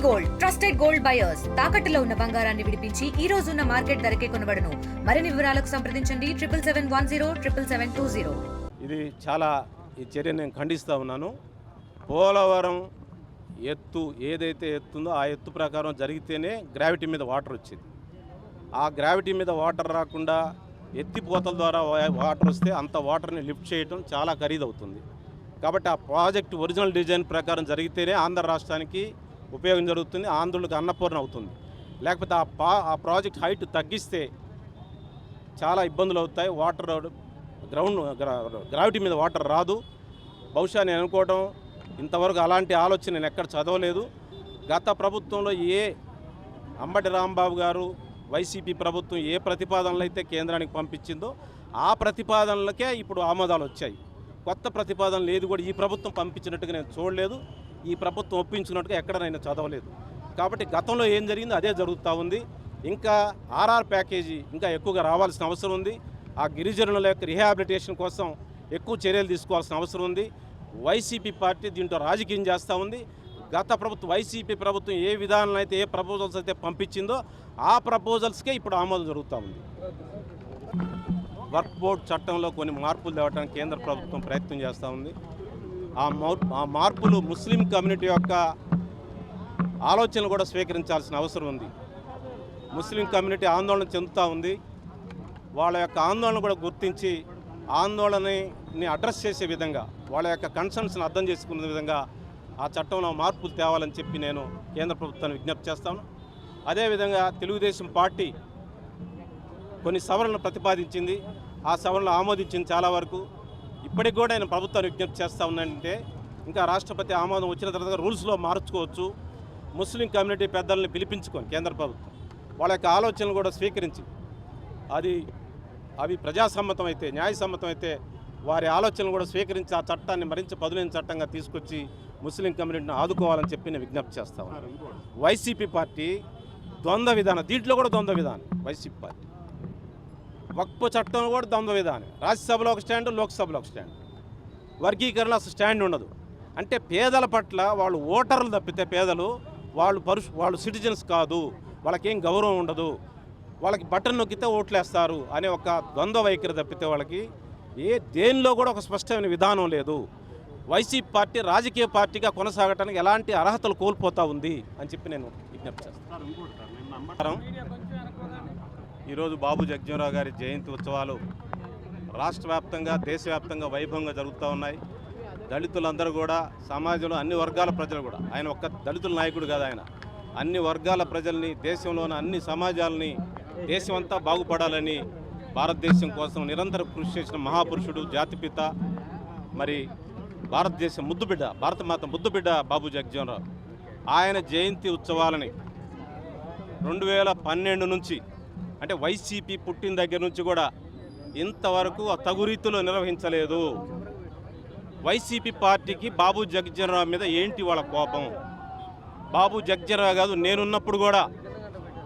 Gold trusted gold buyers తాకట్టులో ఉన్న బంగారాన్ని విడిపించి ఈ రోజు ఉన్న మార్కెట్ ధరకే కొనబడును. మరిన్ని వివరాలకు సంప్రదించండి 7710777020. ఇది చాలా ఈ చర్యను నేను ఖండిస్తూ ఉన్నాను. పోలవరం ఎత్తు ఏదైతే ఎత్తుందో ఆ ఎత్తు ప్రకారం జరిగితేనే గ్రావిటీ మీద వాటర్ వచ్చింది. ఆ గ్రావిటీ మీద వాటర్ రాకుండా ఎత్తిపోతల ద్వారా వాటర్ వస్తే అంత వాటర్ని లిఫ్ట్ చేయడం చాలా ఖరీదవుతుంది. కాబట్టి ఆ ప్రాజెక్టు ఒరిజినల్ డిజైన్ ప్రకారం జరిగితేనే ఆంధ్ర రాష్ట్రానికి ఉపయోగం జరుగుతుంది, ఆంధ్రులకు అన్నపూర్ణ అవుతుంది. లేకపోతే ఆ ప్రాజెక్ట్ హైట్ తగ్గిస్తే చాలా ఇబ్బందులు అవుతాయి. వాటర్ గ్రావిటీ మీద వాటర్ రాదు. బహుశా నేను అనుకోవడం ఇంతవరకు అలాంటి ఆలోచన నేను ఎక్కడ చదవలేదు. గత ప్రభుత్వంలో అంబటి రాంబాబు గారు వైసీపీ ప్రభుత్వం ఏ ప్రతిపాదనలు అయితే కేంద్రానికి పంపించిందో ఆ ప్రతిపాదనలకే ఇప్పుడు ఆమోదాలు వచ్చాయి. కొత్త ప్రతిపాదనలు ఏది కూడా ఈ ప్రభుత్వం పంపించినట్టుగా నేను చూడలేదు, ఈ ప్రభుత్వం ఒప్పించుకున్నట్టుగా ఎక్కడ నేను చదవలేదు. కాబట్టి గతంలో ఏం జరిగిందో అదే జరుగుతూ ఉంది. ఇంకా ఆర్ఆర్ ప్యాకేజీ ఇంకా ఎక్కువగా రావాల్సిన అవసరం ఉంది. ఆ గిరిజనుల యొక్క రిహాబిలిటేషన్ కోసం ఎక్కువ చర్యలు తీసుకోవాల్సిన అవసరం ఉంది. వైసీపీ పార్టీ దీంట్లో రాజకీయం చేస్తూ ఉంది. గత ప్రభుత్వం వైసీపీ ప్రభుత్వం ఏ విధానాలు అయితే ఏ ప్రపోజల్స్ అయితే పంపించిందో ఆ ప్రపోజల్స్కే ఇప్పుడు ఆమోదం జరుగుతూ ఉంది. వర్క్ బోర్డ్ చట్టంలో కొన్ని మార్పులు తేవడానికి కేంద్ర ప్రభుత్వం ప్రయత్నం చేస్తూ ఉంది. ఆ మార్పులు ముస్లిం కమ్యూనిటీ యొక్క ఆలోచనలు కూడా స్వీకరించాల్సిన అవసరం ఉంది. ముస్లిం కమ్యూనిటీ ఆందోళన చెందుతూ ఉంది. వాళ్ళ యొక్క ఆందోళన కూడా గుర్తించి ఆందోళనని అడ్రస్ చేసే విధంగా వాళ్ళ యొక్క కన్సర్న్స్ని అర్థం చేసుకునే విధంగా ఆ చట్టంలో మార్పులు తేవాలని చెప్పి నేను కేంద్ర ప్రభుత్వాన్ని విజ్ఞప్తి చేస్తాను. అదేవిధంగా తెలుగుదేశం పార్టీ కొన్ని సవరణలు ప్రతిపాదించింది, ఆ సవరణలు ఆమోదించింది చాలా వరకు. ఇప్పటికి కూడా నేను ప్రభుత్వాన్ని విజ్ఞప్తి చేస్తూ ఉన్నానంటే ఇంకా రాష్ట్రపతి ఆమోదం వచ్చిన తర్వాత రూల్స్లో మార్చుకోవచ్చు. ముస్లిం కమ్యూనిటీ పెద్దల్ని పిలిపించుకొని కేంద్ర ప్రభుత్వం వాళ్ళ యొక్క ఆలోచనలు కూడా స్వీకరించి అవి ప్రజాసమ్మతం అయితే న్యాయసమ్మతం అయితే వారి ఆలోచనలు కూడా స్వీకరించి ఆ చట్టాన్ని మరింత పదునైన చట్టంగా తీసుకొచ్చి ముస్లిం కమ్యూనిటీని ఆదుకోవాలని చెప్పి నేను విజ్ఞప్తి చేస్తా ఉన్నాను. వైసీపీ పార్టీ ద్వంద్వ విధానం, దీంట్లో కూడా ద్వంద్వ విధానం. వైసీపీ పార్టీ వక్ఫ్ చట్టంలో కూడా ద్వంద్వ విధానం. రాజ్యసభలో ఒక స్టాండ్, లోక్సభలో ఒక స్టాండ్. వర్గీకరణ అసలు స్టాండ్ ఉండదు. అంటే పేదల పట్ల వాళ్ళు ఓటర్లు తప్పితే పేదలు వాళ్ళు సిటిజన్స్ కాదు, వాళ్ళకేం గౌరవం ఉండదు, వాళ్ళకి బటన్ నొక్కితే ఓట్లేస్తారు అనే ఒక ద్వంద్వ వైఖరి తప్పితే వాళ్ళకి దేనిలో కూడా ఒక స్పష్టమైన విధానం లేదు. వైసీపీ పార్టీ రాజకీయ పార్టీగా కొనసాగడానికి ఎలాంటి అర్హతలు కోల్పోతూ ఉంది అని చెప్పి నేను విజ్ఞప్తి చేస్తాను. ఈరోజు బాబు జగజ్జీవనరావు గారి జయంతి ఉత్సవాలు రాష్ట్ర వ్యాప్తంగా దేశవ్యాప్తంగా వైభవంగా జరుగుతూ ఉన్నాయి. దళితులందరూ కూడా సమాజంలో అన్ని వర్గాల ప్రజలు కూడా, ఆయన ఒక్క దళితుల నాయకుడు కాదు, ఆయన అన్ని వర్గాల ప్రజల్ని, దేశంలోని అన్ని సమాజాలని, దేశం అంతా బాగుపడాలని భారతదేశం కోసం నిరంతరం కృషి చేసిన మహాపురుషుడు, జాతిపిత, మరి భారతదేశం ముద్దుబిడ్డ, భారతమాత ముద్దుబిడ్డ బాబు జగజ్జీవనరావు. ఆయన జయంతి ఉత్సవాలని 2012 నుంచి అంటే వైసీపీ పుట్టిన దగ్గర నుంచి కూడా ఇంతవరకు తగు రీతిలో నిర్వహించలేదు. వైసీపీ పార్టీకి బాబు జగజ్జీవనరావు మీద ఏంటి వాళ్ళ కోపం? బాబు జగజ్జీవనరావు కాదు,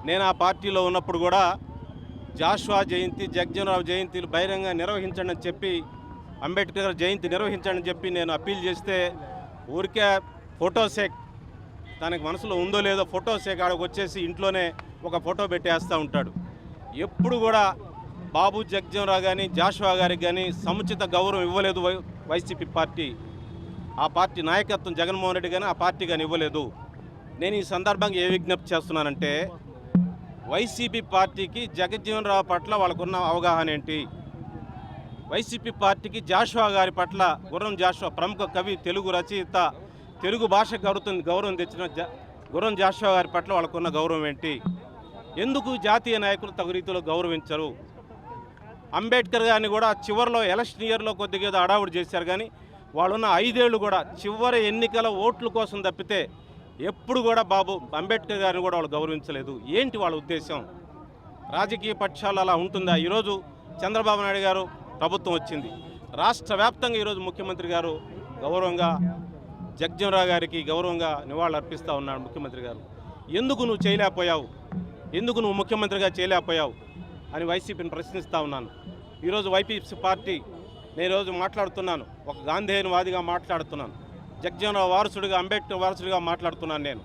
నేను ఆ పార్టీలో ఉన్నప్పుడు కూడా జాషువా జయంతి, జగజ్జీవనరావు జయంతిలు బహిరంగ నిర్వహించండి అని చెప్పి, అంబేద్కర్ జయంతి నిర్వహించండి అని చెప్పి నేను అప్పీల్ చేస్తే ఊరికే ఫోటోసేక్, తనకి మనసులో ఉందో లేదో ఫోటోసేక్ ఆడకు వచ్చేసి ఇంట్లోనే ఒక ఫోటో పెట్టేస్తూ ఉంటాడు. ఎప్పుడు కూడా బాబు జగజ్జీవనరావు కానీ జాషువా గారికి కానీ సముచిత గౌరవం ఇవ్వలేదు వైసీపీ పార్టీ. ఆ పార్టీ నాయకత్వం జగన్మోహన్ రెడ్డి కానీ ఆ పార్టీ కానీ ఇవ్వలేదు. నేను ఈ సందర్భంగా ఏ విజ్ఞప్తి చేస్తున్నానంటే, వైసీపీ పార్టీకి జగజ్జీవనరావు పట్ల వాళ్ళకున్న అవగాహన ఏంటి? వైసీపీ పార్టీకి జాషువా గారి పట్ల, గుర్రం జాషువా ప్రముఖ కవి, తెలుగు రచయిత, తెలుగు భాషకు గౌరవం తెచ్చిన గుర్రం జాషువా గారి పట్ల వాళ్ళకున్న గౌరవం ఏంటి? ఎందుకు జాతీయ నాయకులు తగు రీతిలో గౌరవించరు? అంబేద్కర్ గారిని కూడా చివరిలో ఎలక్షన్ ఇయర్లో కొద్దిగా ఏదో అడావుడు చేశారు, కానీ వాళ్ళున్న 5 ఏళ్ళు కూడా చివరి ఎన్నికల ఓట్ల కోసం తప్పితే ఎప్పుడు కూడా బాబు అంబేద్కర్ గారిని కూడా వాళ్ళు గౌరవించలేదు. ఏంటి వాళ్ళ ఉద్దేశం? రాజకీయ పక్షాలు అలా ఉంటుందా? ఈరోజు చంద్రబాబు నాయుడు గారు ప్రభుత్వం వచ్చింది, రాష్ట్ర వ్యాప్తంగా ఈరోజు ముఖ్యమంత్రి గారు గౌరవంగా జగజ్జీవనరావు గారికి గౌరవంగా నివాళులు అర్పిస్తూ ఉన్నాడు. ముఖ్యమంత్రి గారు ఎందుకు నువ్వు చేయలేకపోయావు, ఎందుకు నువ్వు ముఖ్యమంత్రిగా చేయలేకపోయావు అని వైసీపీని ప్రశ్నిస్తూ ఉన్నాను. ఈరోజు వైపీపీ పార్టీ, నేను ఈరోజు మాట్లాడుతున్నాను, ఒక గాంధేయవాదిగా మాట్లాడుతున్నాను, జగజ్జీవనరావు వారసుడిగా, అంబేద్కర్ వారసుడిగా మాట్లాడుతున్నాను. నేను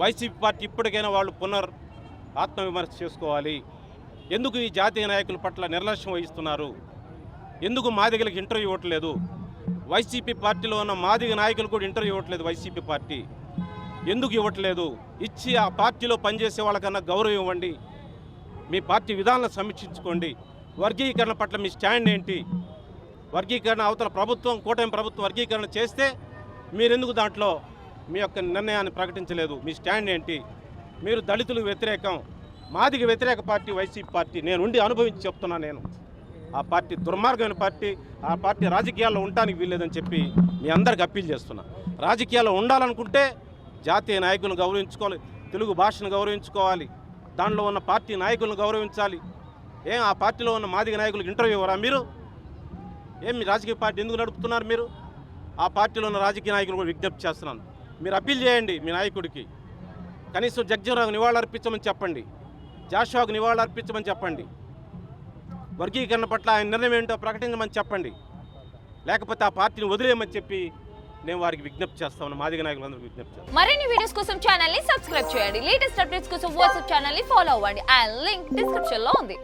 వైసీపీ పార్టీ ఇప్పటికైనా వాళ్ళు ఆత్మవిమర్శ చేసుకోవాలి. ఎందుకు ఈ జాతీయ నాయకుల పట్ల నిర్లక్ష్యం వహిస్తున్నారు? ఎందుకు మాదిగలకు ఇంటర్వ్యూ ఇవ్వట్లేదు? వైసీపీ పార్టీలో ఉన్న మాదిగ నాయకులు కూడా ఇంటర్వ్యూ ఇవ్వట్లేదు వైసీపీ పార్టీ. ఎందుకు ఇవ్వట్లేదు? ఇచ్చి ఆ పార్టీలో పనిచేసే వాళ్ళకన్నా గౌరవం ఇవ్వండి. మీ పార్టీ విధానాలను సమీక్షించుకోండి. వర్గీకరణ పట్ల మీ స్టాండ్ ఏంటి? వర్గీకరణ అవతల ప్రభుత్వం, కూటమి ప్రభుత్వం వర్గీకరణ చేస్తే మీరెందుకు దాంట్లో మీ యొక్క నిర్ణయాన్ని ప్రకటించలేదు? మీ స్టాండ్ ఏంటి? మీరు దళితులకు వ్యతిరేకం, మాదిగ వ్యతిరేక పార్టీ వైసీపీ పార్టీ. నేను ఉండి అనుభవించి చెప్తున్నా. నేను ఆ పార్టీ దుర్మార్గమైన పార్టీ. ఆ పార్టీ రాజకీయాల్లో ఉండటానికి వీల్లేదని చెప్పి మీ అందరికి అప్పీల్ చేస్తున్నా. రాజకీయాల్లో ఉండాలనుకుంటే జాతీయ నాయకులను గౌరవించుకోవాలి, తెలుగు భాషను గౌరవించుకోవాలి, దానిలో ఉన్న పార్టీ నాయకులను గౌరవించాలి. ఆ పార్టీలో ఉన్న మాదిగ నాయకులకు ఇంటర్వ్యూ ఇవ్వరా మీరు? మీ రాజకీయ పార్టీ ఎందుకు నడుపుతున్నారు మీరు? ఆ పార్టీలో ఉన్న రాజకీయ నాయకులు కూడా విజ్ఞప్తి చేస్తున్నాను, మీరు అప్పీల్ చేయండి మీ నాయకుడికి. కనీసం జగ్జీవన్రావుకు నివాళులు అర్పించమని చెప్పండి, జాషువాకు నివాళులు అర్పించమని చెప్పండి, వర్గీకరణ పట్ల ఆయన నిర్ణయం ఏంటో ప్రకటించమని చెప్పండి. లేకపోతే ఆ పార్టీని వదిలేయమని చెప్పి నేను వారికి విజ్ఞప్తి చేస్తాను, మాదిగ నాయకులందరూ విజ్ఞప్తి చేస్తాను. మరిన్ని వీడియోస్ కోసం ఛానల్ ని సబ్స్క్రైబ్ చేయండి. లేటెస్ట్ అప్డేట్స్ కోసం వాట్సాప్ ఛానల్ ని ఫాలో అవ్వండి. ఆ లింక్ డిస్క్రిప్షన్ లో ఉంది.